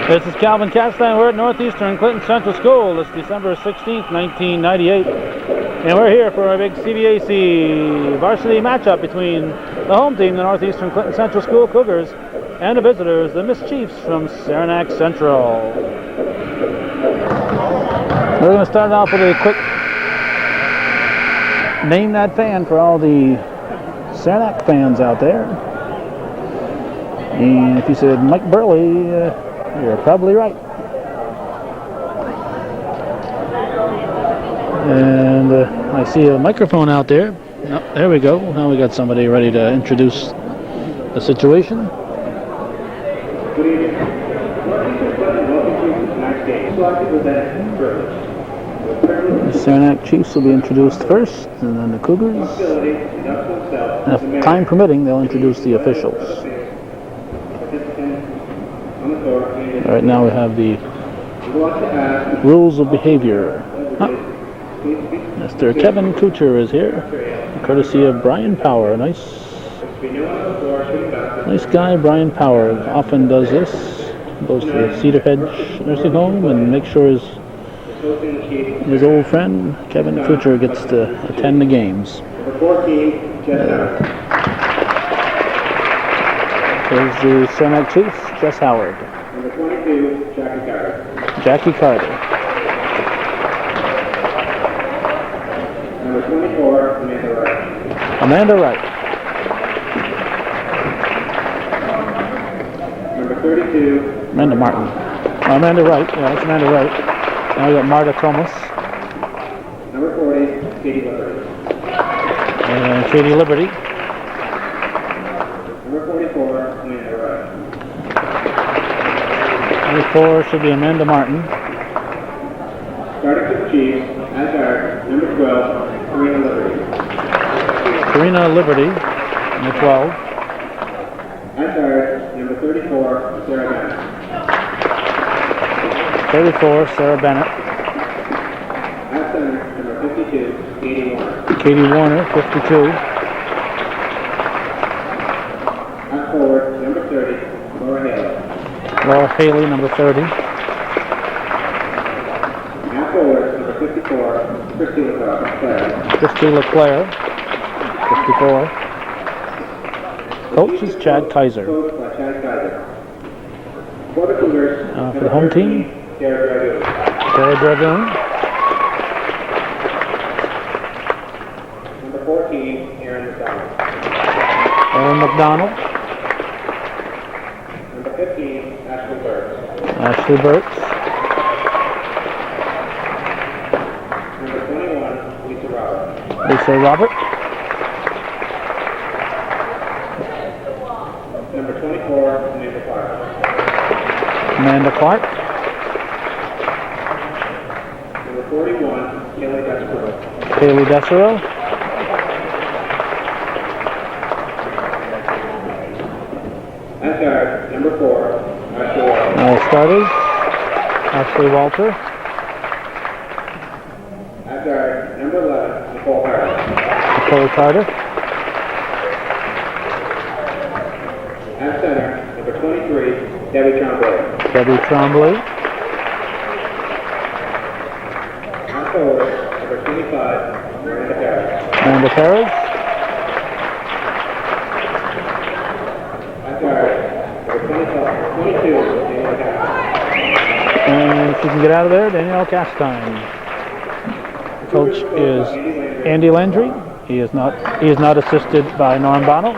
This is Calvin Castine. We're at Northeastern Clinton Central School. It's December 16th, 1998. And we're here for a big CVAC varsity matchup between the home team, the Northeastern Clinton Central School Cougars, and the visitors, the Miss Chiefs from Saranac Central. We're going to start off with a quick name that fan for all the Saranac fans out there. And if you said Mike Burley, you're probably right. And I see a microphone out there. Oh, there we go. Now we got somebody ready to introduce the situation. Good evening. The Saranac Chiefs will be introduced first, and then the Cougars. And if time permitting, they'll introduce the officials. Right now we have the rules of behavior. Mr. Kevin Cougar is here, courtesy of Brian Power. Nice guy, Brian Power. Often does this. Goes to the Cedar Hedge Nursing Home and makes sure his old friend Kevin Cougar gets to attend the games. There's the Saranac Chiefs, Jess Howard. Number 22, Jackie Carter. Jackie Carter. Number 24, Amanda Wright. Amanda Wright. Number 32, Amanda Martin. Amanda Wright. Yeah, that's Amanda Wright. Now we got Marta Thomas. Number 40, Katie Liberty. And Katie Liberty. Number 44, Amanda Wright. 24 should be Amanda Martin. Starting for the Chiefs, as guard, number 12, Karina Liberty. Karina Liberty, number 12. As guard, number 34, Sarah Bennett. 34, Sarah Bennett. At center, number 52, Katie Warner. Katie Warner, 52. At forward, number 30, Laura Haley. Laura Haley, number 30. At forward, number 54, Christy LeClaire. Christy LeClaire, 54. Coach is Chad Kaiser. Coached by Chad Kaiser. For the Cougars, For the home team, Sarah Dragoon. Sarah Dragoon. Number 14, Aaron McDonald. Aaron McDonald. Number 15, Ashley Burks. Ashley Burks. Number 21, Lisa Roberts. Lisa Robert. Number 24, Amanda Clark. Amanda Clark. Number 41, Kelly Despereau. Haley Desero. As guard, number 4, Ashley Walker. Starters, Ashley Walter. As guard, number 11, Nicole Harris. Nicole Carter. At center, number 23, Debbie Tremblay. Debbie Tremblay. At forward, number 25, Miranda Harris. Amanda Perez. At guard, number 22, Danielle Harris. And if you can get out of there, Danielle Castine. The coach is Andy Landry. He is not assisted by Norm Bono.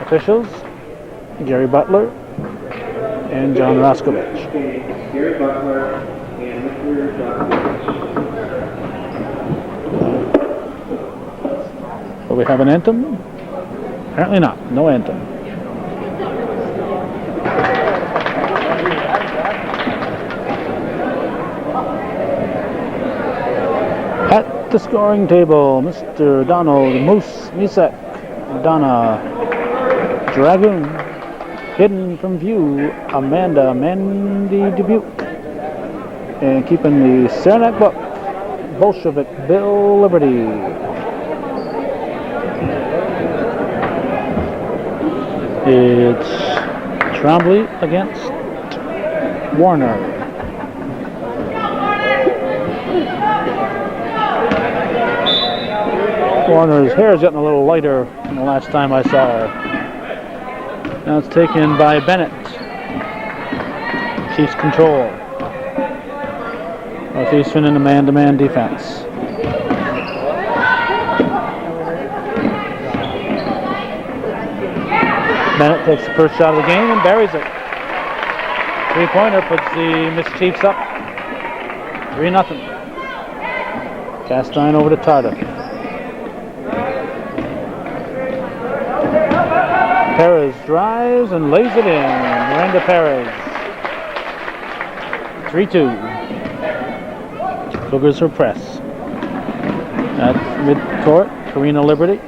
Officials, Gary Butler and John Roskovich. Gary Butler and Mr. Roskovich. Will we have an anthem? Apparently not. No anthem. At the scoring table, Mr. Donald Moose Misek, Donna Dragoon. Hidden from view, Amanda Mandy Dubuque. And keeping the Saranac book, Bolshevik Bill Liberty. It's Trombley against Warner. Warner's hair is getting a little lighter than the last time I saw her. Now it's taken by Bennett. Chiefs control. Northeastern in a man-to-man defense. Bennett takes the first shot of the game and buries it. Three-pointer puts the Miss Chiefs up 3-0. Castine over to Tardif. Perez drives and lays it in. Miranda Perez. 3-2. Cougars for press. At mid-court, Karina Liberty.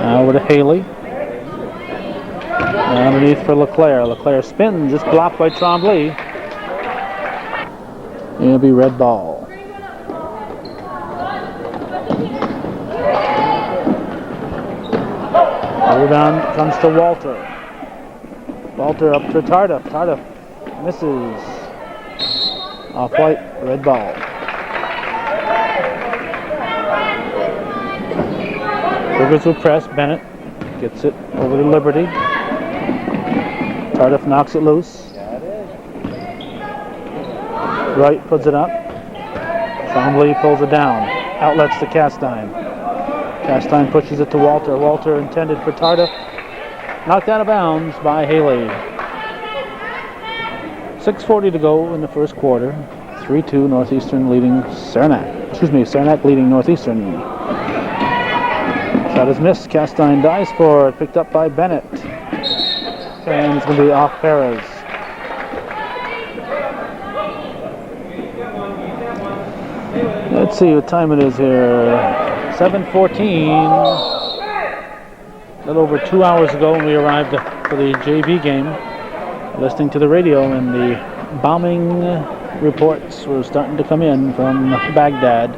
Now over to Haley. Underneath for LeClaire. LeClaire spins, just blocked by Tremblay. It'll be red ball. Rebound comes to Walter. Walter up to Tardif. Tardif misses. Off-white, red ball. Cougars will press. Bennett gets it over to Liberty. Tardif knocks it loose. Wright puts it up. Tremblay pulls it down. Outlets to Castine. Castine pushes it to Walter. Walter intended for Tardif. Knocked out of bounds by Haley. 6:40 to go in the first quarter. 3-2 Northeastern leading Saranac. Saranac leading Northeastern. Shot is missed. Castine dives for it. Picked up by Bennett. And it's going to be off Perez. Let's see what time it is here. 7:14. A little over 2 hours ago when we arrived for the JV game. Listening to the radio, and the bombing reports were starting to come in from Baghdad.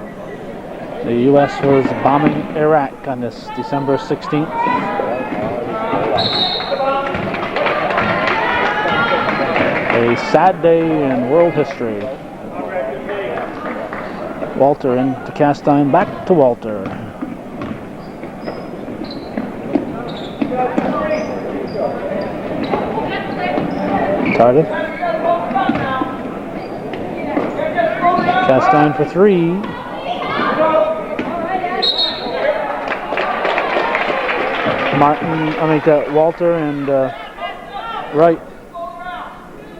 The U.S. was bombing Iraq on this December 16th. A sad day in world history. Walter into Castine, back to Walter. Tardif. Castine for three. Walter and Wright.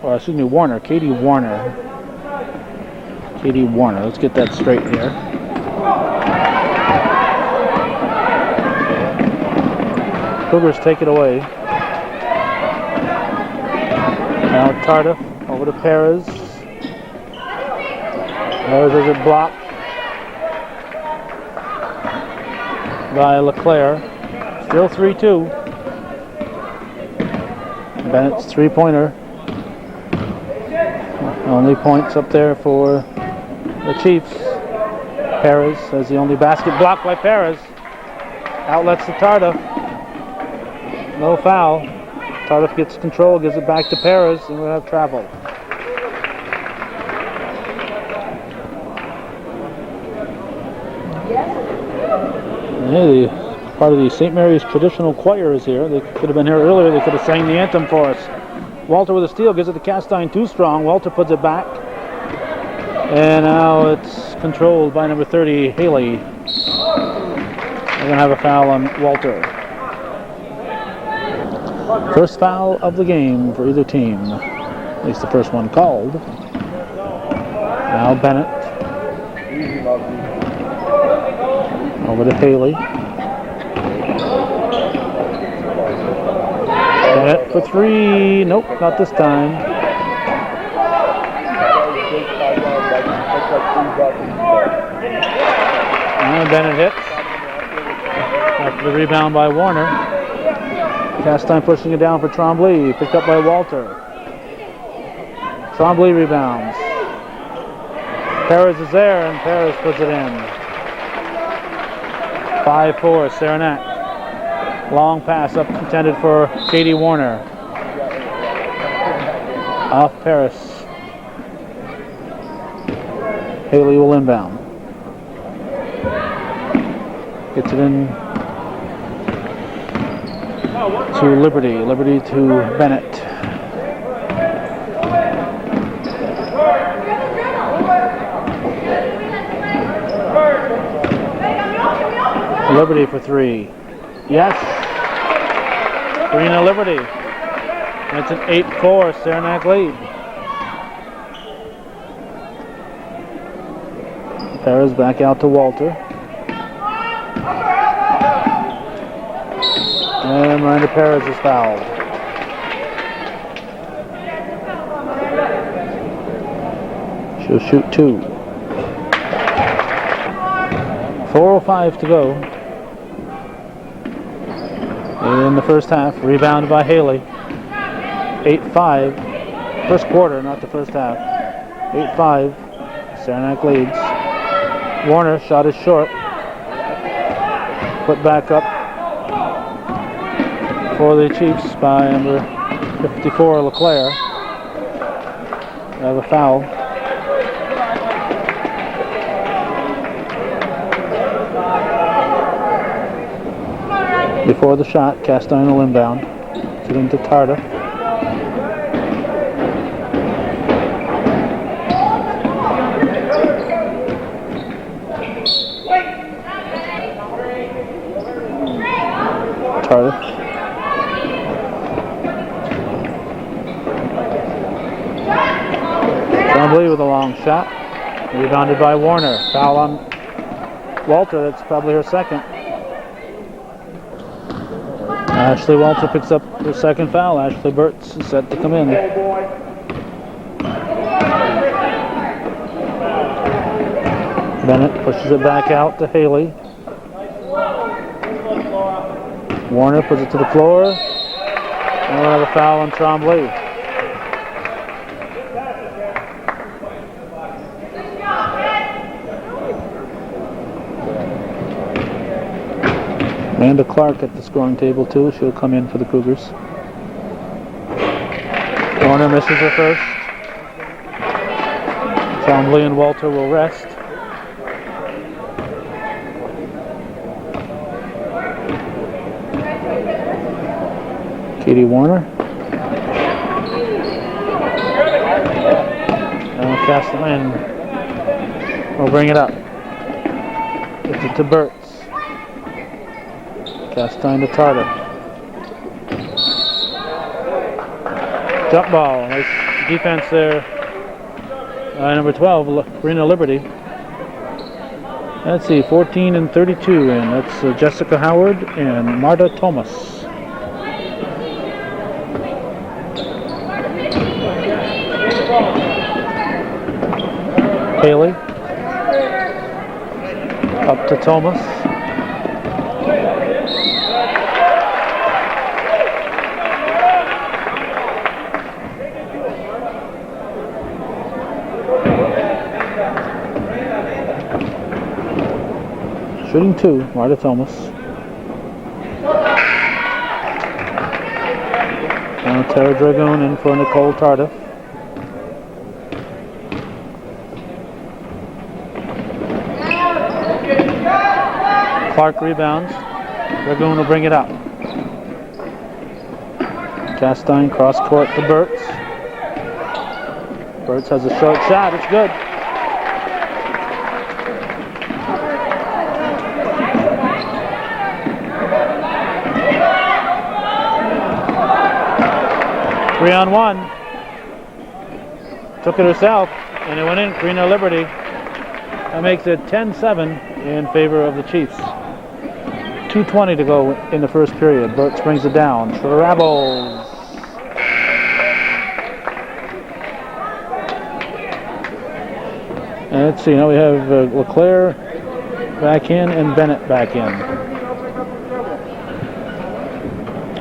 Or excuse me, Warner. Katie Warner. Let's get that straight here. Cougars take it away. Now Tardif over to Perez. Perez has it blocked by LeClaire. Still 3-2. Bennett's three-pointer. Only points up there for the Chiefs. Perez has the only basket, blocked by Perez. Outlets to Tardif. No foul. Tardif gets control, gives it back to Perez, and we'll have travel. Yeah, part of the St. Mary's traditional choir is here. They could have been here earlier. They could have sang the anthem for us. Walter with a steal, gives it to Castine, too strong. Walter puts it back. And now it's controlled by number 30, Haley. We're going to have a foul on Walter. First foul of the game for either team. At least the first one called. Now Bennett. Over to Haley. Bennett for three. Nope, not this time. And Bennett hits. After the rebound by Warner. Castine pushing it down for Tremblay. Picked up by Walter. Tremblay rebounds. Perez is there, and Perez puts it in. 5-4 Saranac. Long pass up intended for Katie Warner. Off Paris. Haley will inbound. Gets it in to Liberty. Liberty to Bennett. Liberty for three. Yes. Karina Liberty. That's an 8-4 Saranac lead. Perez back out to Walter. And Miranda Perez is fouled. She'll shoot two. 4:05 to go in the first half. Rebounded by Haley. 8-5. First quarter, not the first half. 8-5. Saranac leads. Warner shot is short. Put back up for the Chiefs by number 54, LeClaire. They have a foul. Before the shot, Castine will inbound. Get into Tarda. Tarda. Trombley with a long shot. Rebounded by Warner. Foul on Walter. That's probably her second. Ashley Walter picks up her second foul. Ashley Burtz is set to come in. Bennett pushes it back out to Haley. Warner puts it to the floor. And we'll have a foul on Trombley. Amanda Clark at the scoring table too. She'll come in for the Cougars. Warner misses her first. Trombley and Walter will rest. Katie Warner. And Castleman will bring it up. Gets it to Burtz. Castine to Tarda. Jump ball. Nice defense there. Number 12, Karina Liberty. Let's see, 14 and 32, and that's Jessica Howard and Marta Thomas. Haley. Up to Thomas. Shooting two, Marta Thomas. Now Tara Dragoon in for Nicole Tarda. Clark rebounds. Dragoon will bring it up. Castine cross court to Burtz. Burtz has a short shot. It's good. Three on one. Took it herself, and it went in. Karina Liberty. That makes it 10-7 in favor of the Chiefs. 2:20 to go in the first period. Burtz brings it down. Travels. And let's see, now we have LeClaire back in and Bennett back in.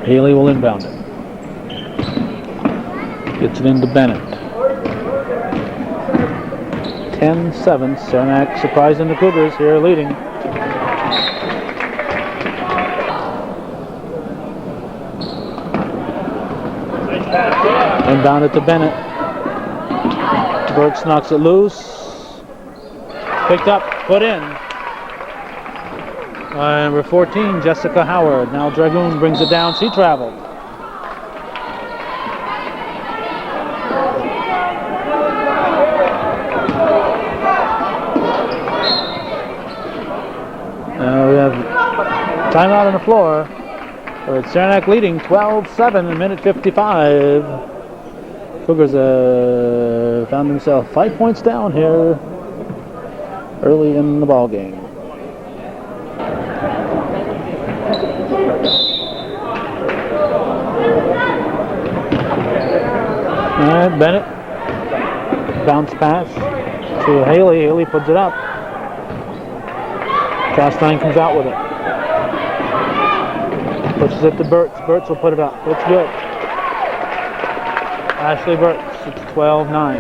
Haley will inbound it. Gets it into Bennett. 10-7. Saranac surprising the Cougars here, leading. Inbound it to Bennett. Burks knocks it loose. Picked up, put in. Number 14, Jessica Howard. Now Dragoon brings it down. She traveled. Now we have timeout on the floor. With Saranac leading 12-7 in minute 55. Cougars found themselves 5 points down here early in the ball game. And Bennett, bounce pass to Haley. Haley puts it up. Castine comes out with it. Pushes it to Burtz. Burtz will put it up. It's good. Ashley Burtz, it's 12-9.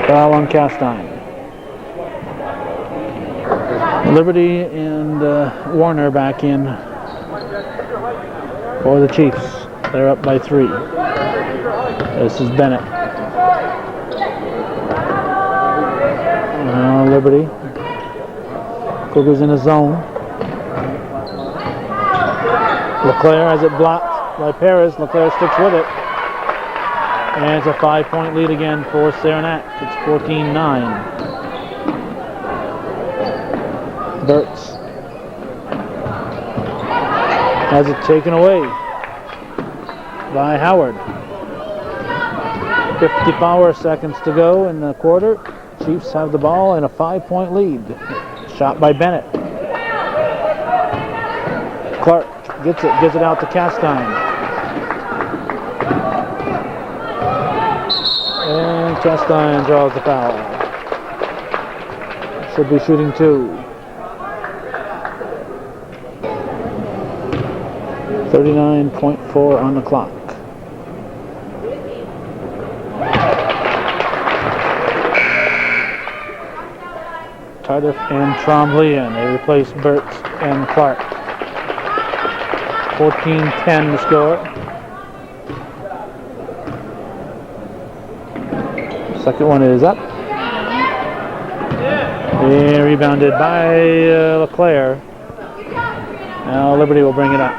Foul on Castine. Liberty and Warner back in for the Chiefs. They're up by 3. This is Bennett. Now Liberty. Cougars in a zone. LeClaire has it blocked by Perez. LeClaire sticks with it. And it's a 5-point lead again for Saranac. It's 14-9. Burtz has it taken away by Howard. 54 seconds to go in the quarter. Chiefs have the ball and a 5-point lead. Shot by Bennett. Clark gets it, gives it out to Castine. And Castine draws the foul. Should be shooting 2. 39.4 on the clock. Tardif and Trombley, and they replace Burtz and Clark. 14-10 the score. Second one is up. And rebounded by LeClaire. Now Liberty will bring it up.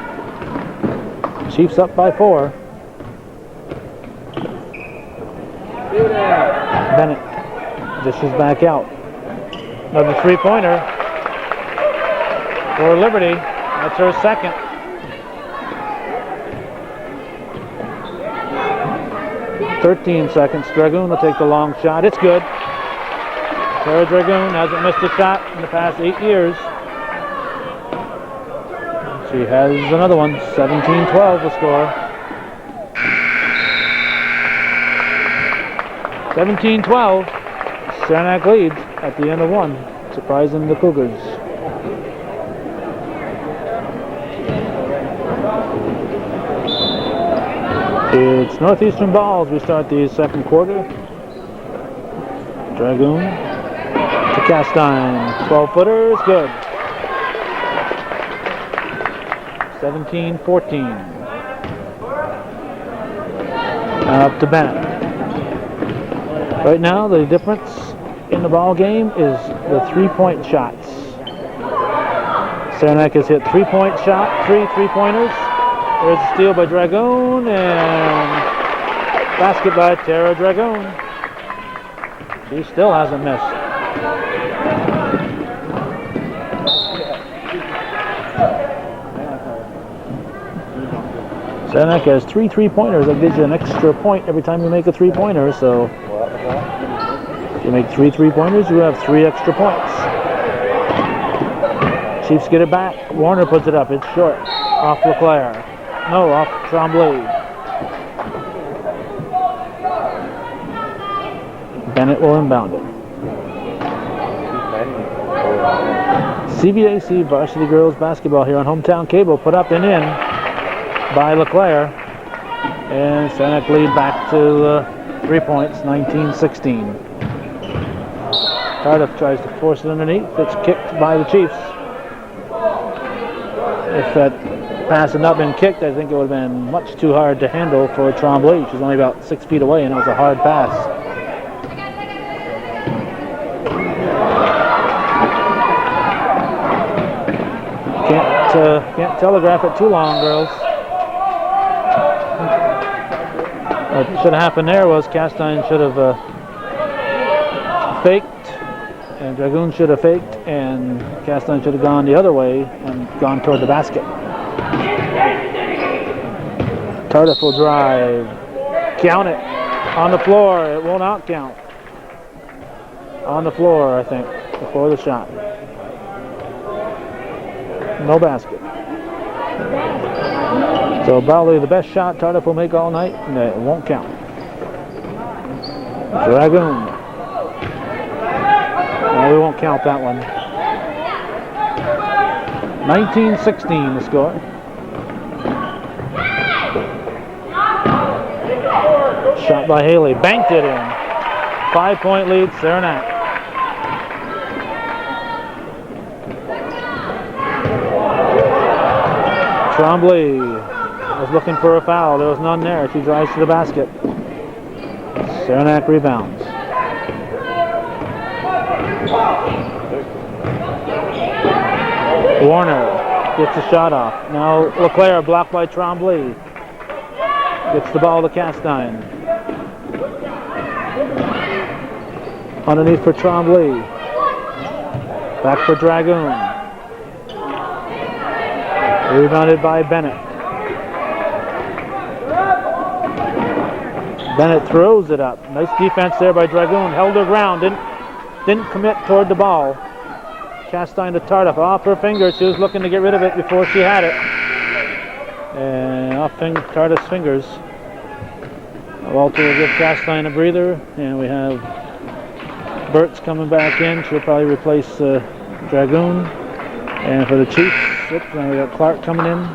Chiefs up by 4. Bennett dishes back out. Another 3-pointer for Liberty. That's her second. "13 seconds. Dragoon will take the long shot. It's good. Tara Dragoon hasn't missed a shot in the past 8 years. She has another one. 17-12 the score. 17-12. Saranac leads at the end of 1, surprising the Cougars. It's Northeastern ball as we start the second quarter. Dragoon to Castine. 12-footer is good. 17-14. Up to Bennett. Right now, the difference in the ball game is the 3-point shots. Saranac has hit 3-point shot, 3 3-pointers. There's a steal by Dragoon and basket by Tara Dragoon. She still hasn't missed. Saranac has 3 3-pointers. That gives you an extra point every time you make a 3-pointer. So if you make 3 3-pointers, you have 3 extra points. Chiefs get it back. Warner puts it up. It's short. Off LeClaire. No, off Trombley. Bennett will inbound it. CVAC varsity girls basketball here on Hometown Cable. Put up and in by LeClaire. And Saranac lead back to 3 points, 19-16. Tardif tries to force it underneath. It's kicked by the Chiefs. If that pass had not been kicked, I think it would have been much too hard to handle for Tremblay. She's only about 6 feet away, and it was a hard pass. Can't telegraph it too long, girls. What should have happened there was Castine should have faked, and Dragoon should have faked, and Castine should have gone the other way and gone toward the basket. Tardif will drive. Count it. On the floor. It will not count. On the floor, I think, before the shot. No basket. So probably the best shot Tardif will make all night, and it won't count. Dragoon. No, we won't count that one. 19-16 the score. Shot by Haley. Banked it in. 5-point lead, Saranac. Tremblay was looking for a foul. There was none there. She drives to the basket. Saranac rebounds. Warner gets the shot off. Now LeClaire blocked by Tremblay. Gets the ball to Castine. Underneath for Tremblay. Back for Dragoon. Rebounded by Bennett. Bennett throws it up. Nice defense there by Dragoon. Held her ground. Didn't commit toward the ball. Castine to Tardif. Off her fingers. She was looking to get rid of it before she had it. And off Tardif's fingers. Walter will give Castine a breather. And we have Burt's coming back in. She'll probably replace Dragoon. And for the Chiefs, now we got Clark coming in.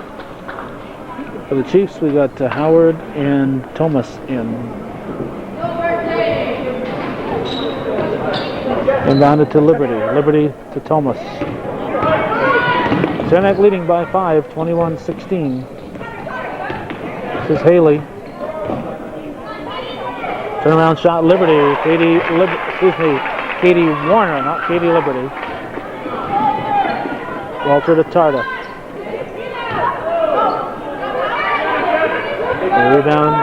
For the Chiefs, we got Howard and Thomas in. Inbounded to Liberty. Liberty to Thomas. Saranac leading by 5, 21-16. This is Haley. Turnaround shot, Liberty. Katie Warner, not Katie Liberty. Walter to Tardif. Rebound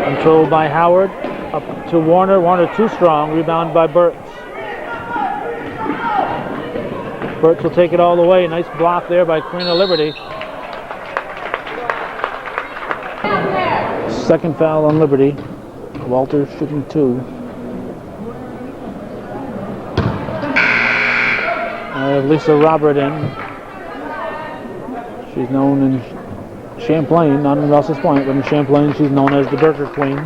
controlled by Howard. Up to Warner. Warner too strong. Rebound by Burtz. Burtz will take it all the way. Nice block there by Karina Liberty. Second foul on Liberty. Walter shooting 2. I have Lisa Robert in. She's known in Champlain, not in Rouse's Point, but in Champlain she's known as the Burger Queen.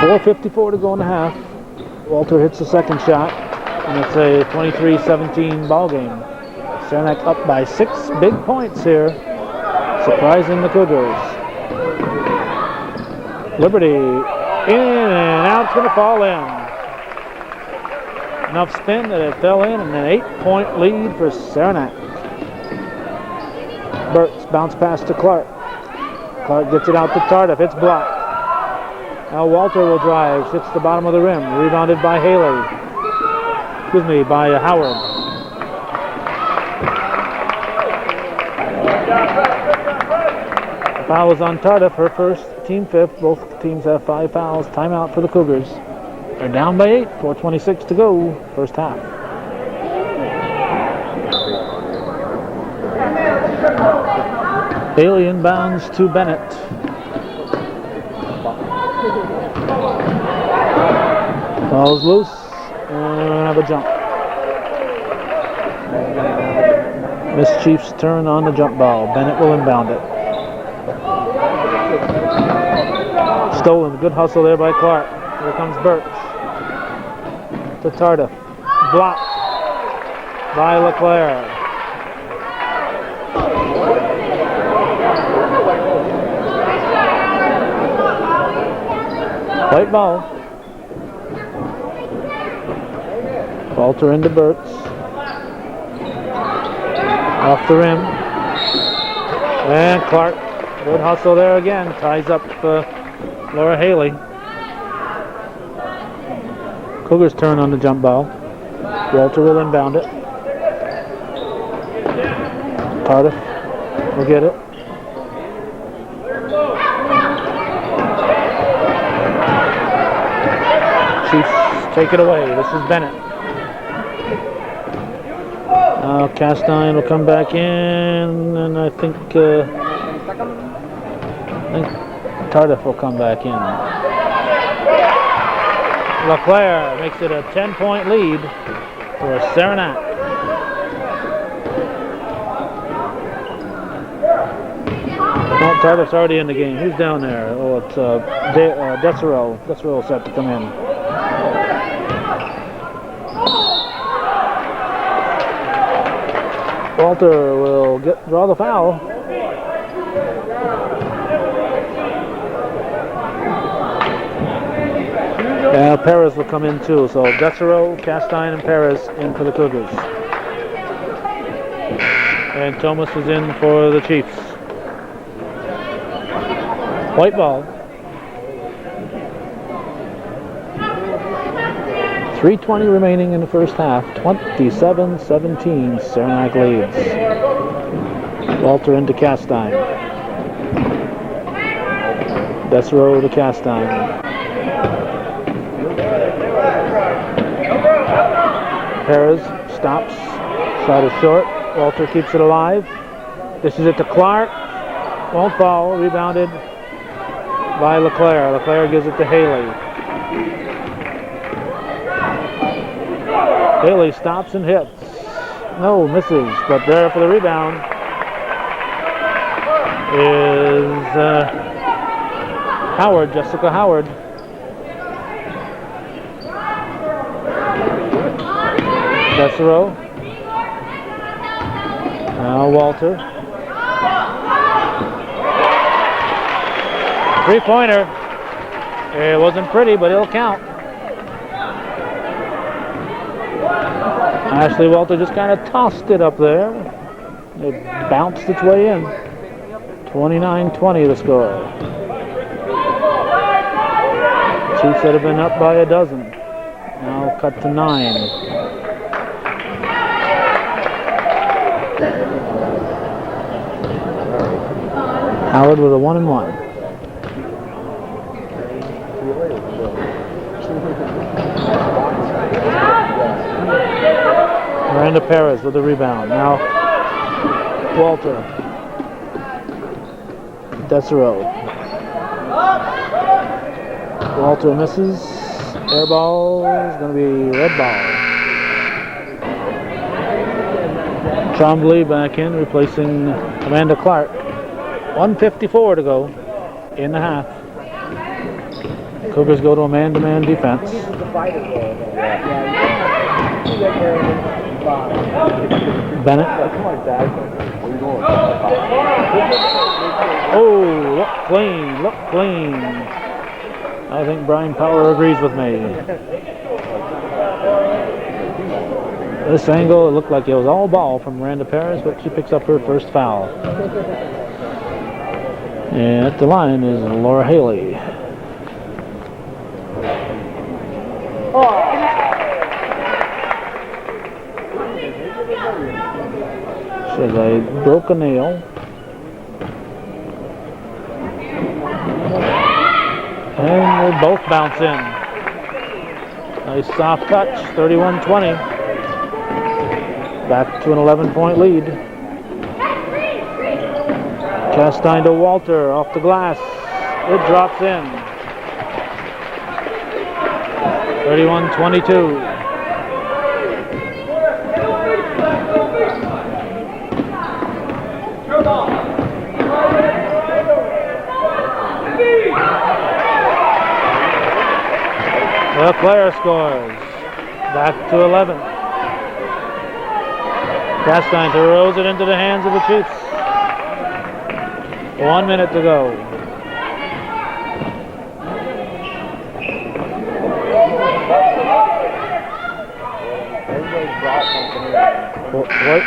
4:54 to go in the half. Walter hits the second shot, and it's a 23-17 ball game. Saranac up by 6 big points here, surprising the Cougars. Liberty in, and now it's going to fall in. Enough spin that it fell in, and an 8-point lead for Saranac. Burt's bounce pass to Clark. Clark gets it out to Tardif. It's blocked. Now Walter will drive. Hits the bottom of the rim. Rebounded by Haley. By Howard. The foul is on Tardif. Her first, team 5th. Both teams have 5 fouls. Timeout for the Cougars. They're down by 8, 4:26 to go, first half. Haley inbounds to Bennett. Ball's loose, and have a jump. Miss Chiefs turn on the jump ball. Bennett will inbound it. Stolen, good hustle there by Clark. Here comes Burtz. To Tardif. Blocked by LeClaire. White ball. Walter into Burtz. Off the rim. And Clark. Good hustle there again. Ties up Laura Haley. Cougars turn on the jump ball. Walter will inbound it. Cardiff will get it. Chiefs take it away. This is Bennett. Now Castine will come back in, and I think Cardiff will come back in. LeClaire makes it a 10-point lead for Saranac. Well, Cardiff's already in the game. Who's down there? Oh, it's Desereau. Desereau set to come in. Walter will draw the foul. And Perez will come in too. So Desereau, Castine, and Perez in for the Cougars. And Thomas is in for the Chiefs. White ball. 3:20 remaining in the first half. 27-17, Saranac leads. Walter into Castine. Desereau to Castine. Perez stops. Shot is short. Walter keeps it alive. Dishes it to Clark. Won't fall. Rebounded by LeClaire. LeClaire gives it to Haley. Haley stops and hits. No, misses. But there for the rebound is Howard, Jessica Howard. Desereau. Now Walter. Three-pointer. It wasn't pretty, but it'll count. Ashley Walter just kind of tossed it up there. It bounced its way in. 29-20 the score. Chiefs that have been up by a dozen. Now cut to 9. Howard with a 1-and-1. Miranda Perez with the rebound. Now Walter. Desereau. Walter misses. Air ball is going to be red ball. Trombley back in, replacing Amanda Clark. 1:54 to go in the half. Cougars go to a man-to-man defense. Bennett. Oh, look clean, look clean. I think Brian Power agrees with me. This angle, it looked like it was all ball from Miranda Perez, but she picks up her first foul. And at the line is Laura Haley. Says I broke a nail. And they both bounce in. Nice soft touch, 31-20. Back to an 11-point lead. Castine to Walter, off the glass. It drops in. 31-22. LeClaire scores. Back to 11. Castine throws it into the hands of the Chiefs. 1 minute to go. White.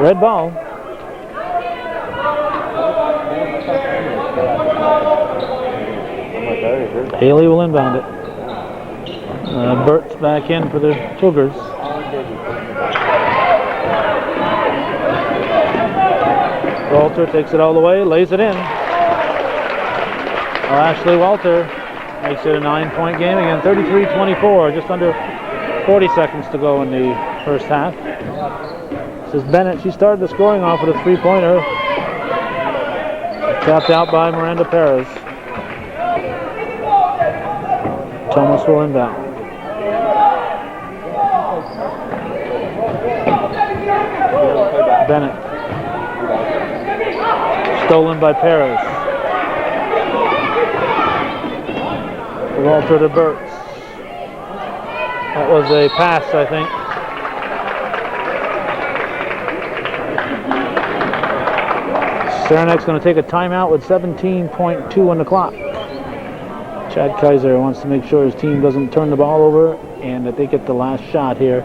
Red ball. Haley will inbound it. Bert's back in for the Cougars. Walter takes it all the way, lays it in. Ashley Walter makes it a 9-point game again, 33-24, just under 40 seconds to go in the first half. This is Bennett. She started the scoring off with a 3-pointer. Tapped out by Miranda Perez. Thomas will inbound. Bennett. Stolen by Perez. Walter to Burtz. That was a pass, I think. Saranac's going to take a timeout with 17.2 on the clock. Chad Kaiser wants to make sure his team doesn't turn the ball over and that they get the last shot here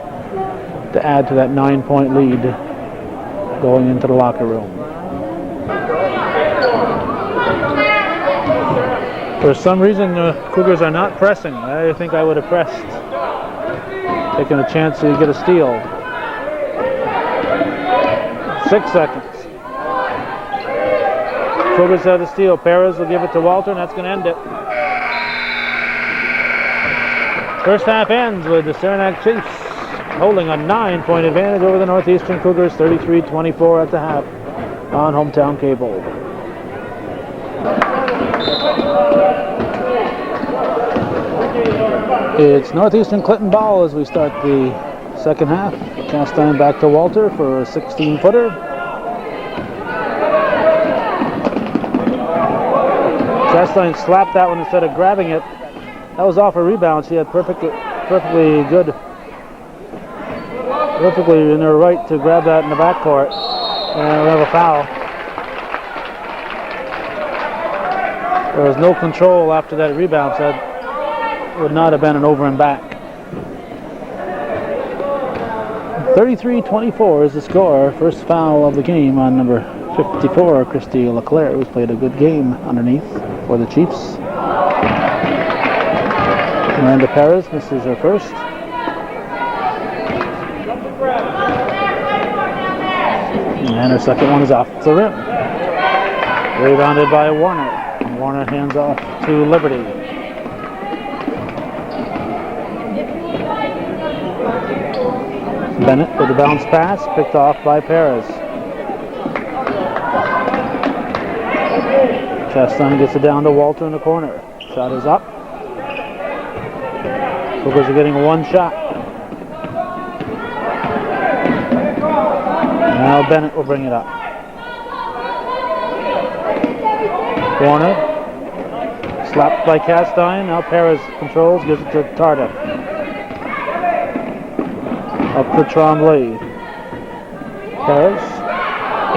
to add to that 9-point lead going into the locker room. For some reason, the Cougars are not pressing. I think I would have pressed, taking a chance to get a steal. 6 seconds. Cougars have the steal. Perez will give it to Walter, and that's going to end it. First half ends with the Saranac Chiefs holding a 9-point advantage over the Northeastern Cougars, 33-24 at the half on Hometown Cable. It's Northeastern Clinton ball as we start the second half. Castine back to Walter for a 16-footer. Castine slapped that one instead of grabbing it. That was off a rebound. She had perfectly in her right to grab that in the backcourt. And we have a foul. There was no control after that rebound, so that would not have been an over and back. 33-24 is the score. First foul of the game on number 54, Christy Leclerc, who's played a good game underneath for the Chiefs. Miranda Perez misses her first. And her second one is off the rim. Rebounded by Warner. Warner hands off to Liberty. Bennett with the bounce pass, picked off by Perez. Chastain gets it down to Walter in the corner. Shot is up. Cougars are getting one shot. Now Bennett will bring it up. Warner. Slapped by Castine. Now Perez controls, gives it to Tardif. Up to Tremblay. Perez.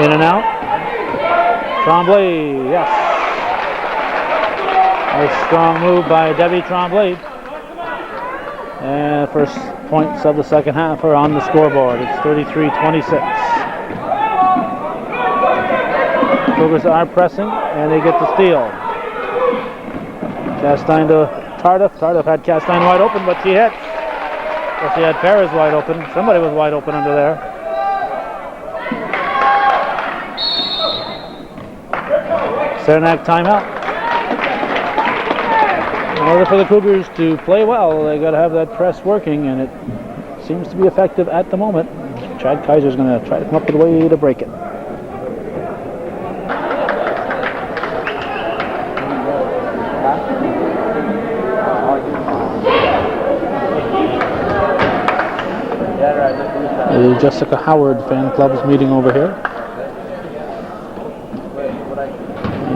In and out. Tremblay, yes. Nice strong move by Debbie Tremblay. And first points of the second half are on the scoreboard. It's 33-26. Cougars are pressing, and they get the steal. Castine to Tardif. Tardif had Castine wide open, but she hit. Well, she had Perez wide open. Somebody was wide open under there. Saranac timeout. In order for the Cougars to play well, they got to have that press working, and it seems to be effective at the moment. Chad Kaiser's going to try to come up with a way to break it. The Jessica Howard fan club's meeting over here.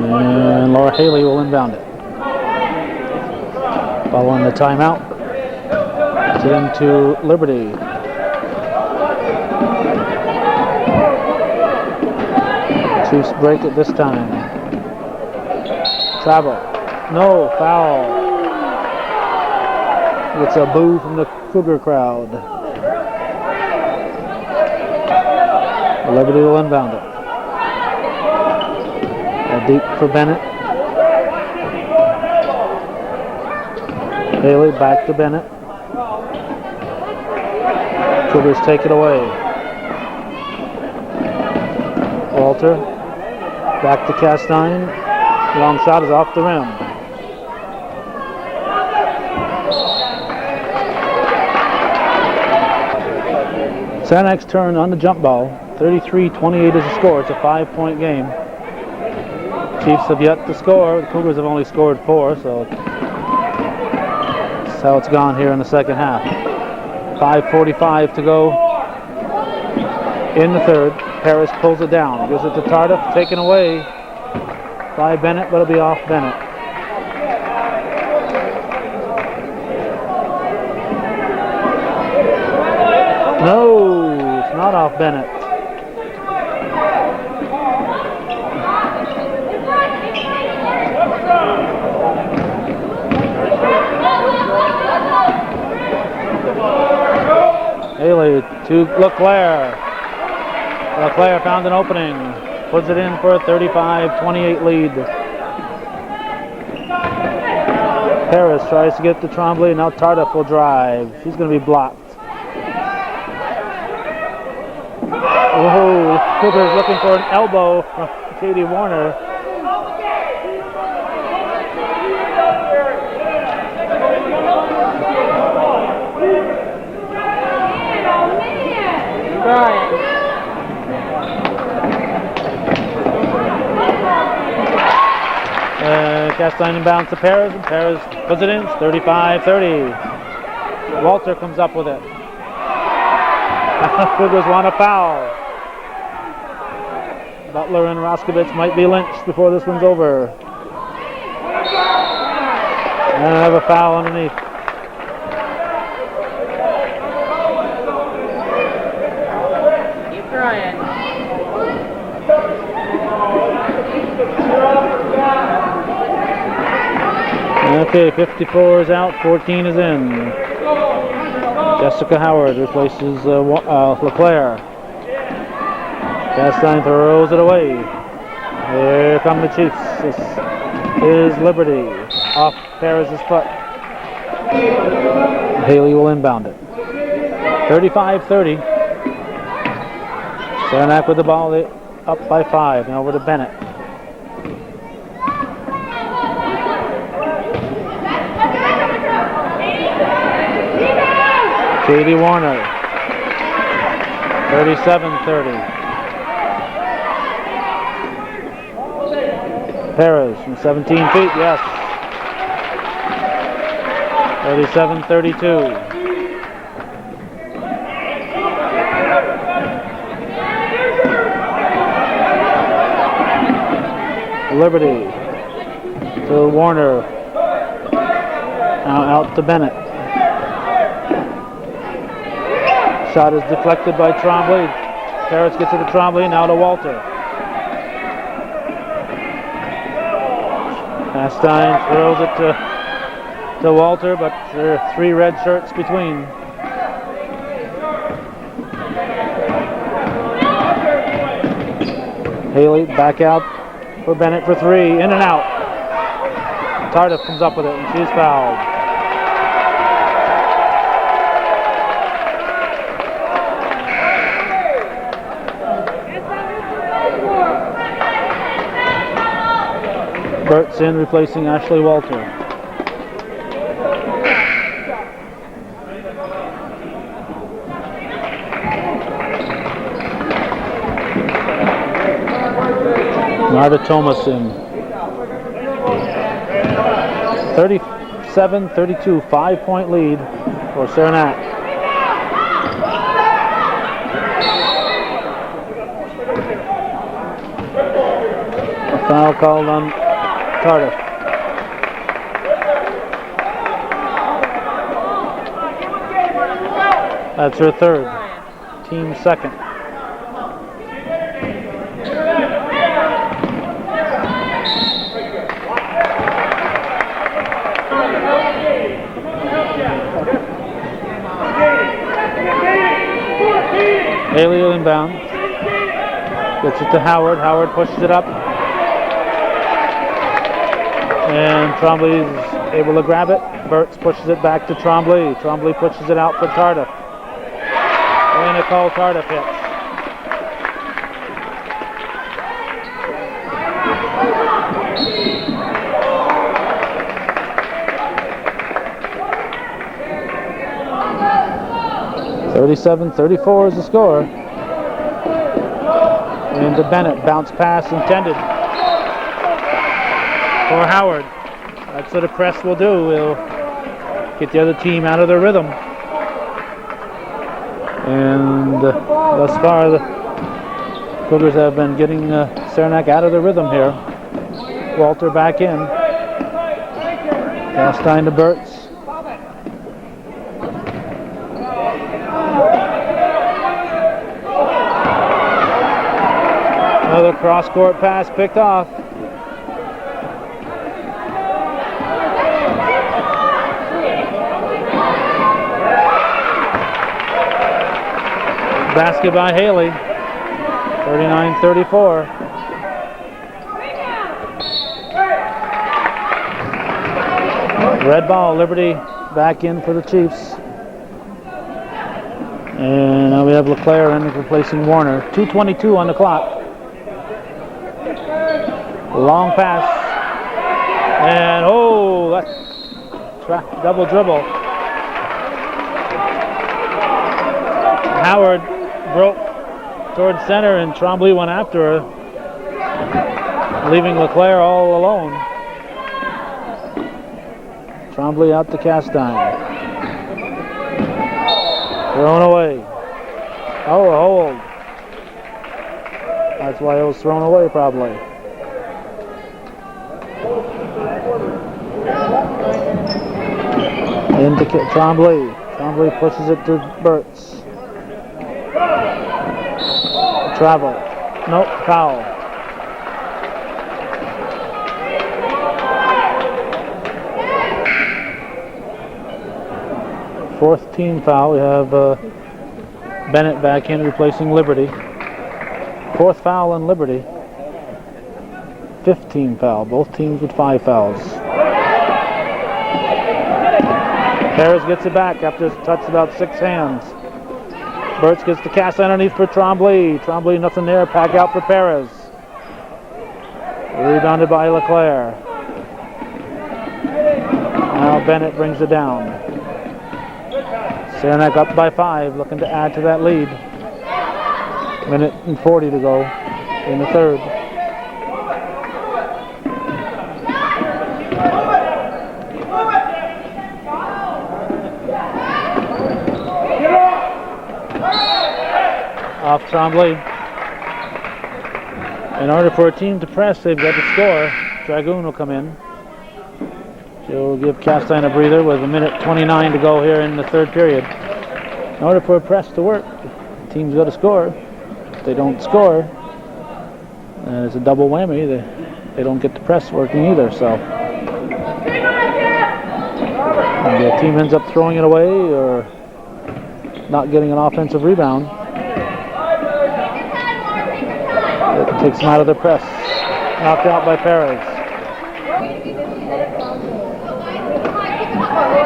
And Laura Haley will inbound it. Following the timeout. It's into Liberty. Chiefs break it this time. Travel. No, foul. It's a boo from the Cougar crowd. Liberty will inbound it. Deep for Bennett. Haley back to Bennett. Cougars take it away. Walter back to Castine. Long shot is off the rim. Saranac's turn on the jump ball. 33-28 is the score. It's a 5-point game. Chiefs have yet to score. The Cougars have only scored 4, so that's how it's gone here in the second half. 5:45 to go in the third. Paris pulls it down. Gives it to Tardif. Taken away by Bennett, but it'll be off Bennett. No, it's not off Bennett. Haley to Leclerc. Leclerc found an opening. Puts it in for a 35-28 lead. Paris tries to get to Tremblay. Now Tardif will drive. She's going to be blocked. Oh, Cougar's looking for an elbow from Katie Warner. Castine inbounds to Paris, and Paris puts it in. It's 35-30. Walter comes up with it. Cougars want a foul. Butler and Roskovich might be lynched before this one's over. And I have a foul underneath. Keep trying. Okay, 54 is out, 14 is in. Jessica Howard replaces Leclerc. Castine throws it away. Here come the Chiefs. This is Liberty. Off Paris' foot. Haley will inbound it. 35-30. Saranac with the ball, up by 5. Now over to Bennett. Katie Warner. 37-30. Perez from 17 feet, yes. 37-32. Liberty to Warner. Now out to Bennett. Shot is deflected by Tremblay. Paris gets it to Tremblay, now to Walter. Castine throws it to Walter, but there are 3 red shirts between. Haley back out for Bennett for 3, in and out. Tardif comes up with it, and she's fouled. Bert's in, replacing Ashley Walter. Marta Thomas in. 37-32, 5-point lead for Saranac. A foul called on Tardif. That's her 3rd. Team 2nd. Haley inbound. Gets it to Howard. Howard pushes it up. And Trombley's able to grab it. Burtz pushes it back to Trombley. Trombley pushes it out for Tardif. And Nicole Tardif hits. (37-34) is the score. And to Bennett, bounce pass intended for Howard. That's what a press will do. It'll get the other team out of their rhythm. And thus far, the Cougars have been getting Saranac out of the rhythm here. Walter back in. Castine to Burtz. Another cross-court pass picked off. Basket by Haley. 39-34. Red ball, Liberty back in for the Chiefs. And now we have LeClaire in replacing Warner. 2:22 on the clock. Long pass. And that's double dribble. Howard broke towards center and Trombley went after her, leaving LeClaire all alone. Trombley out to Castine. Thrown away. Oh, a hold. That's why it was thrown away probably. Into Trombley. Trombley pushes it to Burtz. Travel. Nope, foul. Fourth team foul. We have Bennett back in replacing Liberty. Fourth foul on Liberty. 15 foul. Both teams with 5 fouls. Perez gets it back after it's touched about 6 hands. Burtz gets the cast underneath for Trombley. Trombley, nothing there. Pack out for Perez. Rebounded by LeClaire. Now Bennett brings it down. Saranac up by 5, looking to add to that lead. Minute and 40 to go in the third. Off Trombley. In order for a team to press, they've got to score. Dragoon will come in. She'll give Castine a breather with 1:29 to go here in the third period. In order for a press to work, the team's got to score. If they don't score, and it's a double whammy. They don't get the press working either. So and the team ends up throwing it away or not getting an offensive rebound. It takes them out of the press. Knocked out by Perez.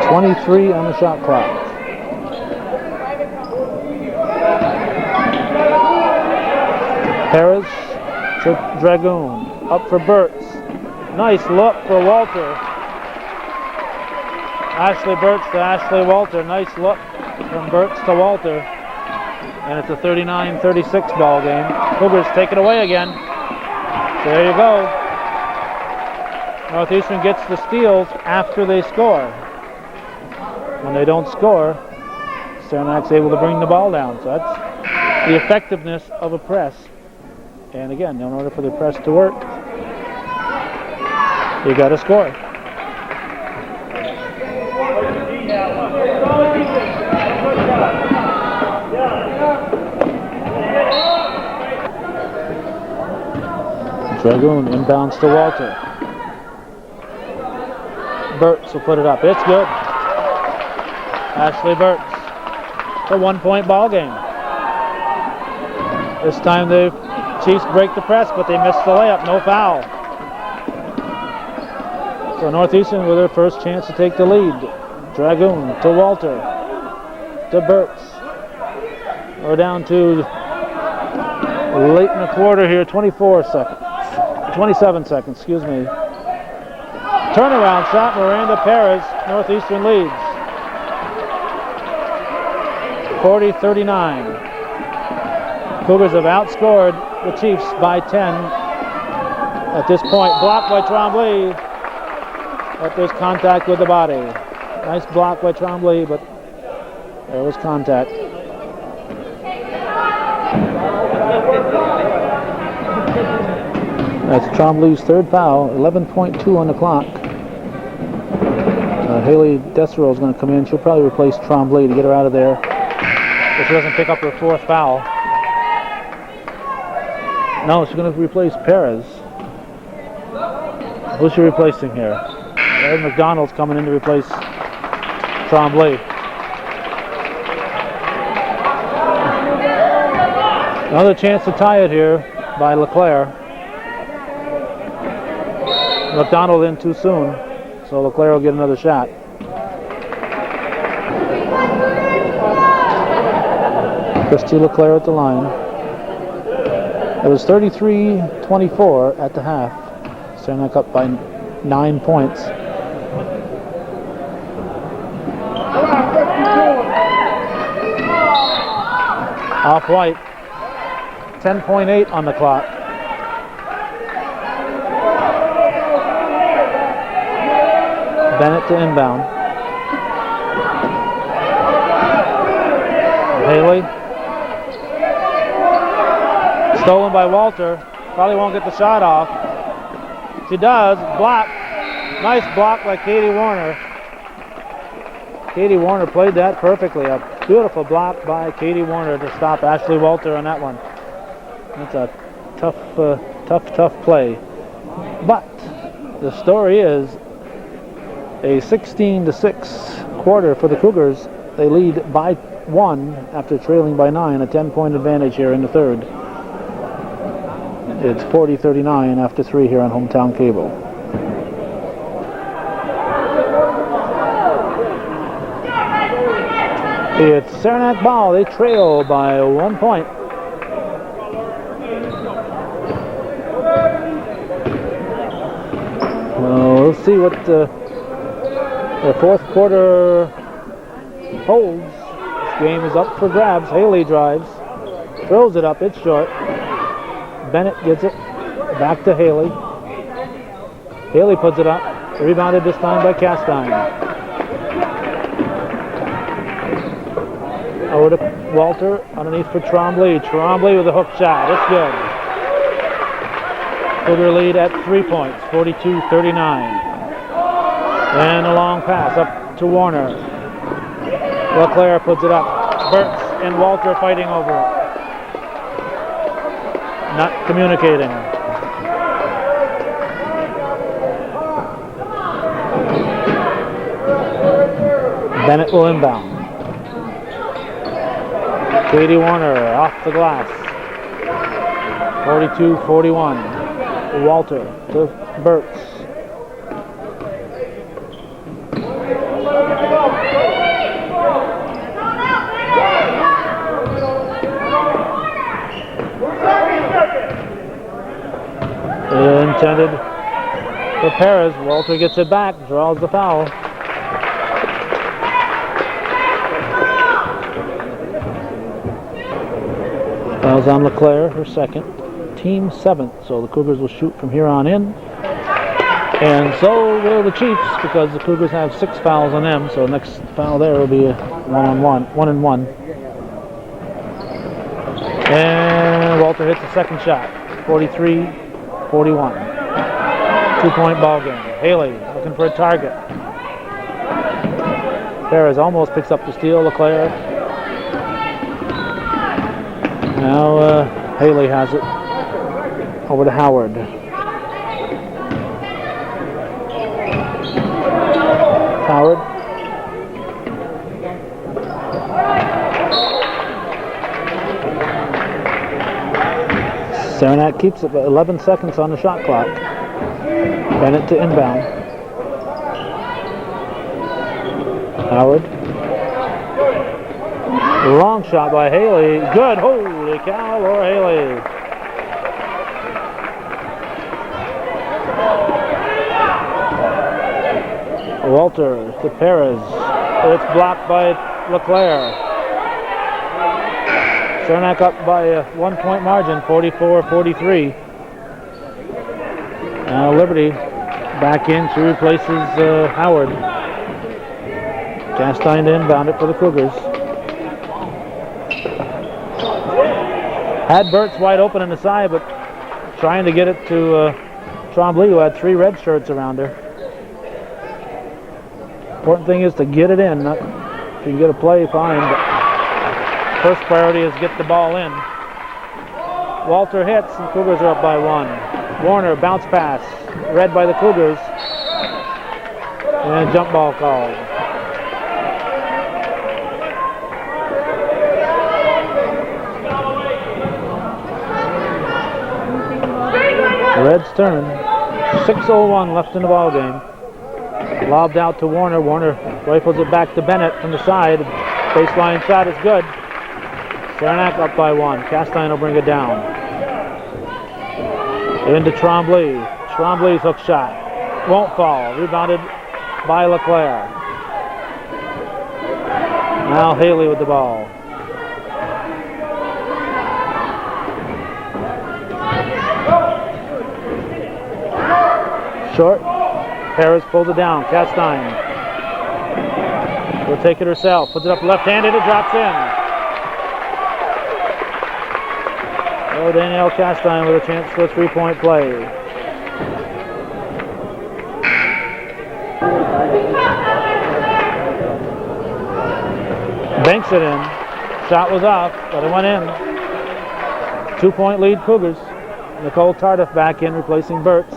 23 on the shot clock. Perez to Dragoon. Up for Burtz. Nice look for Walter. Ashley Burtz to Ashley Walter. Nice look from Burtz to Walter. And it's a 39-36 ball game. Cougars take it away again. So there you go. Northeastern gets the steals after they score. When they don't score, Saranac's able to bring the ball down. So that's the effectiveness of a press. And again, in order for the press to work, you got to score. Dragoon inbounds to Walter. Burtz will put it up. It's good. Ashley Burtz. It's a 1-point ball game. This time the Chiefs break the press, but they missed the layup. No foul. So Northeastern with their first chance to take the lead. Dragoon to Walter. To Burtz. We're down to late in the quarter here. 27 seconds, excuse me. Turnaround shot, Miranda Perez. Northeastern leads. 40-39. Cougars have outscored the Chiefs by 10 at this point. Blocked by Tremblay, but there's contact with the body. Nice block by Tremblay, but there was contact. That's Tremblay's third foul, 11.2 on the clock. Haley Desero is going to come in. She'll probably replace Tremblay to get her out of there if she doesn't pick up her fourth foul. No, she's going to replace Perez. Who's she replacing here? Ed McDonald's coming in to replace Tremblay. Another chance to tie it here by LeClaire. McDonald in too soon, so LeClaire will get another shot. Christy LeClaire at the line. It was 33-24 at the half. Saranac up by 9 points. Off-white. 10.8 on the clock. Bennett to inbound. Haley. Stolen by Walter. Probably won't get the shot off. She does. Block. Nice block by Katie Warner. Katie Warner played that perfectly. A beautiful block by Katie Warner to stop Ashley Walter on that one. That's a tough play. But the story is a 16-6 quarter for the Cougars. They lead by 1 after trailing by 9, a 10-point advantage here in the third. It's 40-39 after 3 here on Hometown Cable. It's Saranac ball. They trail by 1 point. Well, we'll see what the fourth quarter holds. This game is up for grabs. Haley drives, throws it up. It's short. Bennett gets it back to Haley. Haley puts it up. Rebounded this time by Castine. Over to Walter, underneath for Tremblay. Tremblay with a hook shot. It's good. Cougar lead at 3 points, 42-39. And a long pass up to Warner. LeClaire puts it up. Burtz and Walter fighting over it. Not communicating. Bennett will inbound. Katie Warner off the glass. 42-41. Walter to Burtz. Intended for Perez. Walter gets it back, draws the foul. Foul's on LeClaire, her second. Team 7th, so the Cougars will shoot from here on in. And so will the Chiefs, because the Cougars have 6 fouls on them, so the next foul there will be a 1-on-1. And Walter hits the second shot. 43-41. 2-point ball game. Haley looking for a target. Perez almost picks up the steal. LeClaire. Now Haley has it. Over to Howard. Howard. Saranac keeps it, but 11 seconds on the shot clock. Bennett to inbound. Howard. Long shot by Haley. Good. Holy cow, Laura Haley. Walter to Perez. It's blocked by LeClaire. Saranac up by a 1 point margin, 44-43. Now Liberty back in. She replaces Howard. Castine to inbound it for the Cougars. Had Burt's wide open in the side, but trying to get it to Trombley, who had 3 red shirts around her. Important thing is to get it in. If you can get a play, fine. But first priority is get the ball in. Walter hits, and Cougars are up by 1. Warner, bounce pass, read by the Cougars. And a jump ball called. Red's turn. 6:01 left in the ball game. Lobbed out to Warner. Warner rifles it back to Bennett from the side. Baseline shot is good. Saranac up by 1. Castine will bring it down. Into Trombley. Trombley's hook shot. Won't fall. Rebounded by LeClaire. Now Haley with the ball. Short. Perez pulls it down. Castine will take it herself. Puts it up left-handed. It drops in. Oh, Danielle Castine with a chance for a 3-point play. Banks it in. Shot was off, but it went in. 2-point lead Cougars. Nicole Tardif back in, replacing Burt's.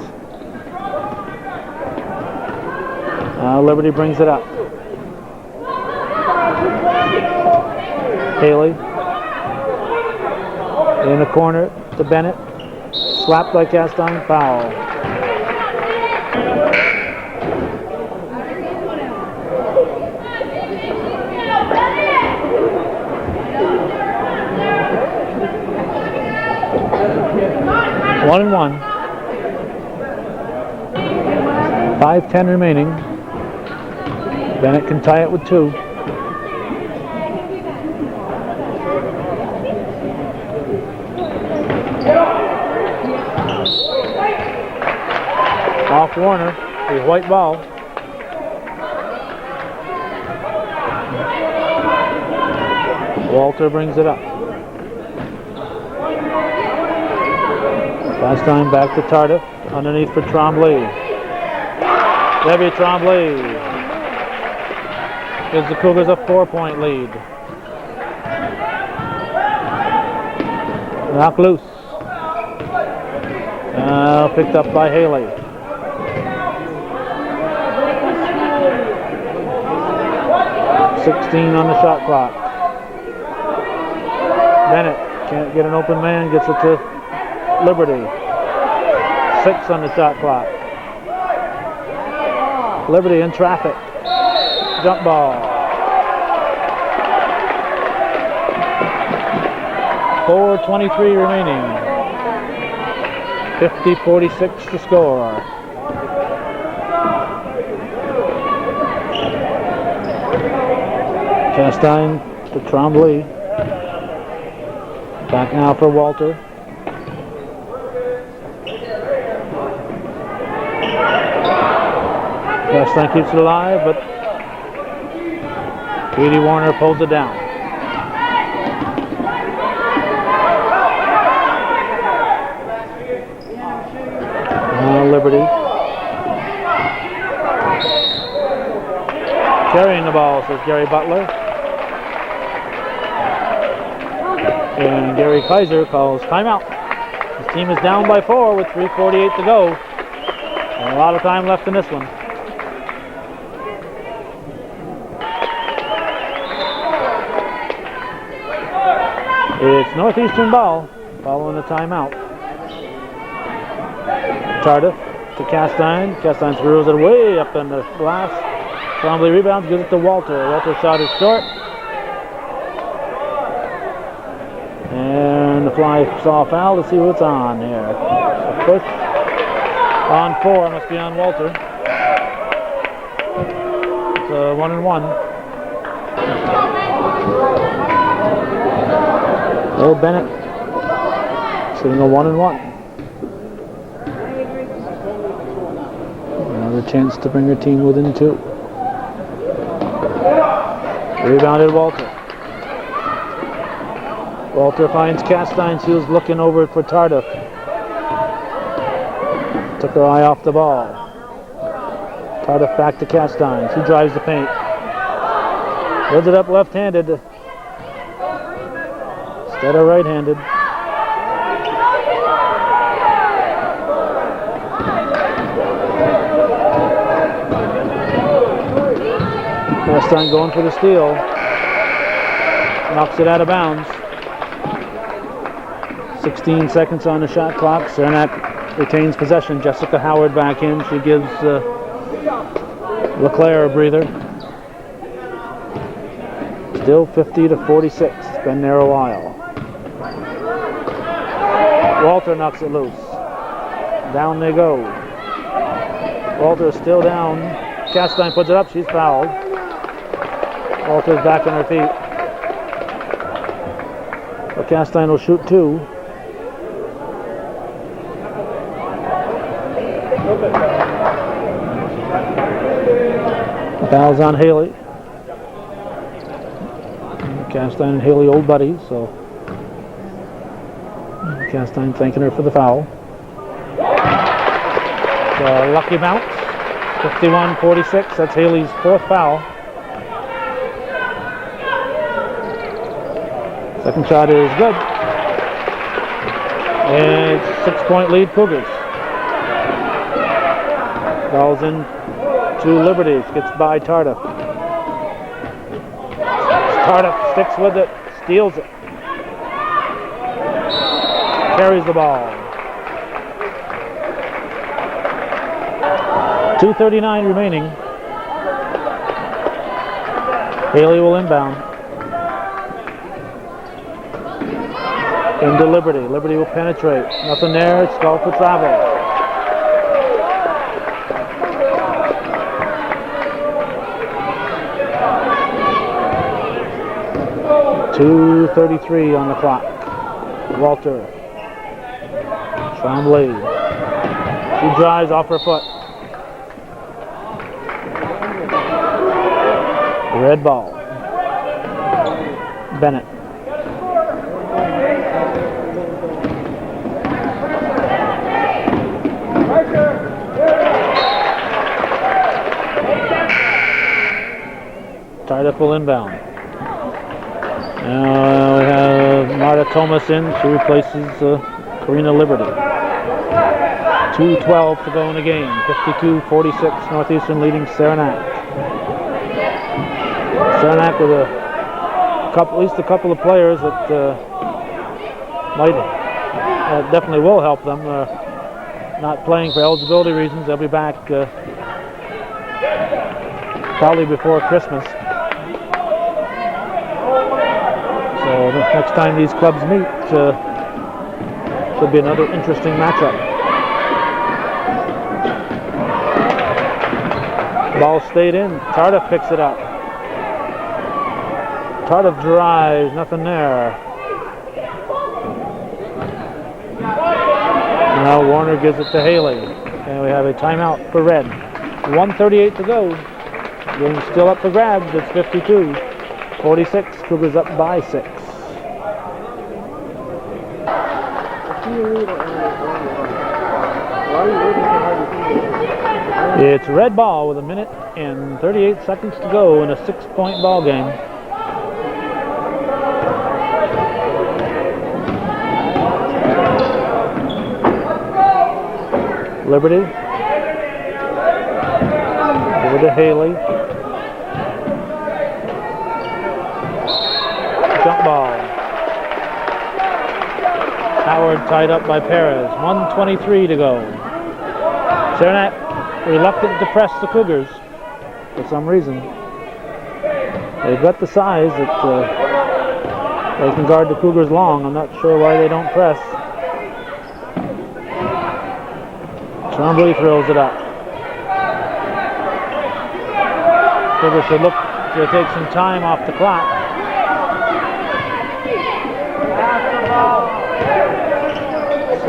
Liberty brings it up. Haley in the corner to Bennett. Slapped by Castine. Foul. One and 1. 5:10 remaining. Bennett can tie it with 2. Off Warner, the white ball. Walter brings it up. Last time back to Tardif, underneath for Trombley. Debbie Trombley gives the Cougars a 4-point lead. Knocked loose. Picked up by Haley. .16 on the shot clock. Bennett can't get an open man, gets it to Liberty. 6 on the shot clock. Liberty in traffic. Jump ball. 4:23 remaining. 50-46 to score. Castine to Trombley. Back now for Walter. Castine keeps it alive, but Katie Warner pulls it down. Liberty carrying the ball, says Gary Butler. And Gary Kaiser calls timeout. His team is down by 4 with 3:48 to go. And a lot of time left in this one. It's Northeastern ball following the timeout. Tardif to Castine. Castine screws it way up in the glass. Trombley rebounds, gives it to Walter. Walter's shot is short. And the fly saw foul. Let's see what's on here. A push on 4, must be on Walter. It's a 1-and-1. Will Bennett shooting a 1-and-1. Another chance to bring her team within 2. Rebounded Walter. Walter finds Castine. She was looking over for Tardif. Took her eye off the ball. Tardif back to Castine. She drives the paint. Builds it up left-handed instead of right-handed. Castine going for the steal. Knocks it out of bounds. 16 seconds on the shot clock. Saranac retains possession. Jessica Howard back in. She gives LeClaire a breather. Still 50-46. It's been there a while. Walter knocks it loose. Down they go. Walter is still down. Castine puts it up. She's fouled. Walter's back on her feet. But Castine will shoot 2. Fouls on Haley. Castine and Haley old buddies, so Castine thanking her for the foul. So lucky bounce. 51-46. That's Haley's 4th foul. Second shot is good. And 6-point lead Cougars. Ball's in to Liberty. Gets by Tardif. Tardif sticks with it. Steals it. Carries the ball. 2:39 remaining. Haley will inbound. Into Liberty. Liberty will penetrate. Nothing there. It's called for travel. 2:33 on the clock. Walter. Trombley. She drives off her foot. Red ball. Bennett. Tardif will inbound. Now we have Marta Thomas in. She replaces Karina Liberty. 2:12 to go in the game. 52-46. Northeastern leading Saranac. Saranac with at least a couple of players that definitely will help them. Not playing for eligibility reasons. They'll be back probably before Christmas. So the next time these clubs meet should be another interesting matchup. Ball stayed in. Tardif picks it up. Tardif drives. Nothing there. Now Warner gives it to Haley. And we have a timeout for Red. 1:38 to go. Game still up for grabs. It's 52-46. Cougars up by 6. It's red ball with 1 minute and 38 seconds to go in a 6-point ball game. Liberty. Over to Haley. Jump ball. Howard tied up by Perez. 1:23 to go. Saranac reluctant to press the Cougars for some reason. They've got the size that they can guard the Cougars long. I'm not sure why they don't press. Trombley throws it up. Cougars should look to take some time off the clock.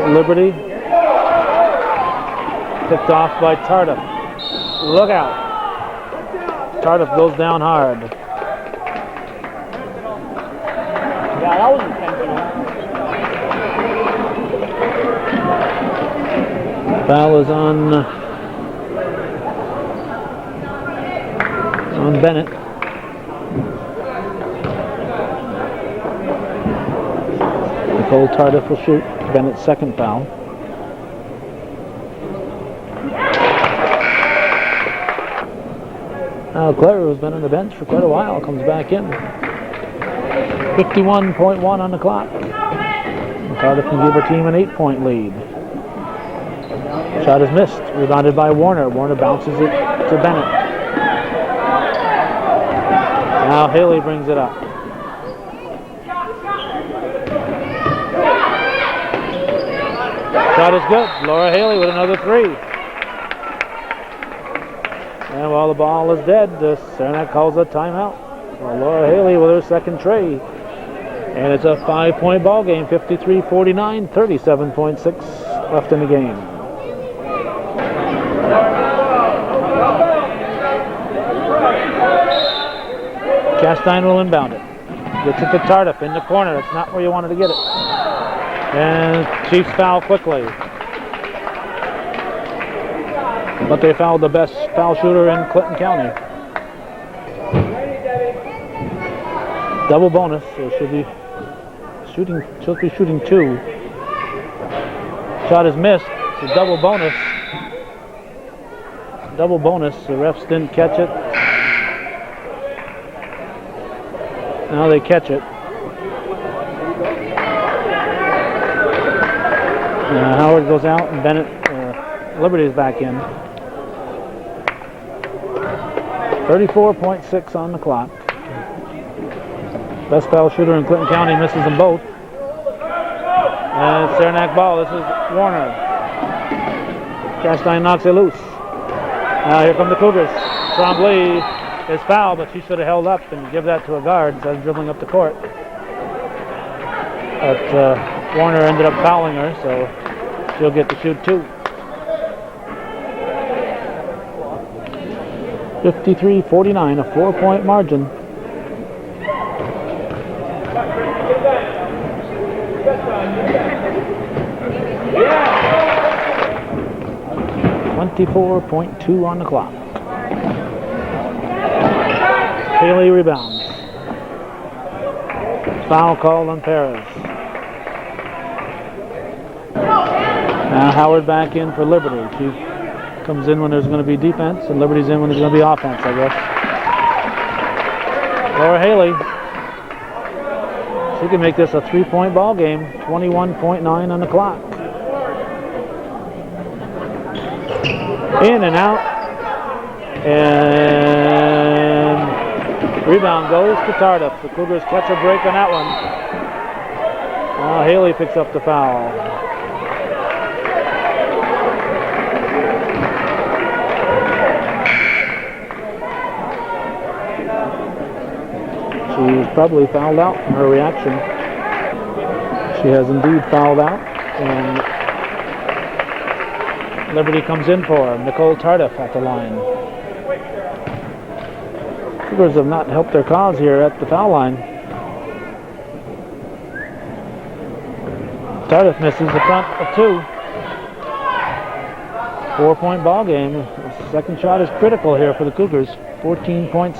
Liberty picked off by Tardif. Look out. Tardif goes down hard. Yeah, that was intentional. Foul is on Bennett. Nicole Tardif will shoot Bennett's second foul. Now Claire, who's been on the bench for quite a while, comes back in. 51.1 on the clock. Tardif can give her team an 8-point lead. Shot is missed. Rebounded by Warner. Warner bounces it to Bennett. Now Haley brings it up. Shot is good. Laura Haley with another three. And while the ball is dead, Saranac calls a timeout. Well, Laura Haley with her second tray. And it's a 5-point ball game, 53-49, 37.6 left in the game. Castine will inbound it. Gets it to Tardif in the corner. That's not where you wanted to get it. And Chiefs foul quickly. But they fouled the best foul shooter in Clinton County. Double bonus. So should be shooting two. Shot is missed. It's a double bonus. Double bonus. The refs didn't catch it. Now they catch it. Howard goes out and Bennett, Liberty is back in. 34.6 on the clock. Best foul shooter in Clinton County misses them both. And it's Saranac ball. This is Warner. Castine knocks it loose. Now here come the Cougars. Trombley is fouled, but she should have held up and give that to a guard instead of dribbling up the court. But Warner ended up fouling her, so she'll get to shoot two. 53-49, a 4-point margin. .2 on the clock. Haley rebounds. Foul called on Perez. Now Howard back in for Liberty. She comes in when there's going to be defense, and Liberty's in when there's going to be offense, I guess. Laura Haley. She can make this a 3-point ball game. 21.9 on the clock. In and out. And rebound goes to Tardif. The Cougars catch a break on that one. Haley picks up the foul. She's probably fouled out in her reaction. She has indeed fouled out. And Liberty comes in for her. Nicole Tardif at the line. Cougars have not helped their cause here at the foul line. Tardif misses the front of two. 4-point ball game. The second shot is critical here for the Cougars. 14.6.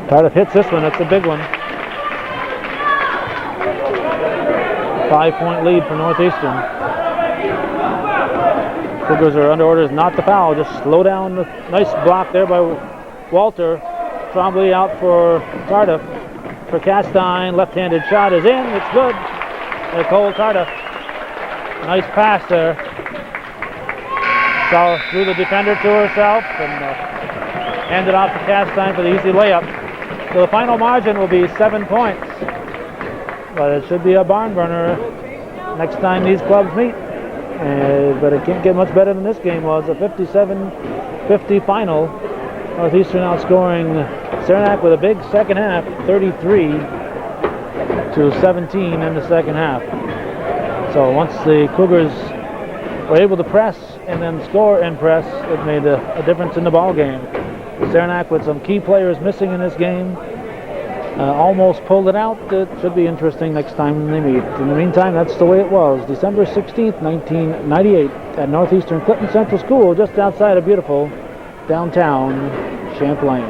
Tardif hits this one. That's a big one. 5-point lead for Northeastern. Cougars are under orders not to foul. Just slow down. The nice block there by Walter. Trombley out for Tardif. For Castine. Left-handed shot is in. It's good. Nicole Tardif. Nice pass there. Saw threw the defender to herself and handed off to Castine for the easy layup. So the final margin will be 7 points. But it should be a barn burner next time these clubs meet. But it can't get much better than this game was. A 57-50 final. Northeastern outscoring Saranac with a big second half, 33-17 in the second half. So once the Cougars were able to press and then score and press, it made a difference in the ball game. Saranac with some key players missing in this game. Almost pulled it out. It should be interesting next time they meet. In the meantime, that's the way it was. December 16th, 1998 at Northeastern Clinton Central School, just outside of beautiful downtown Champlain.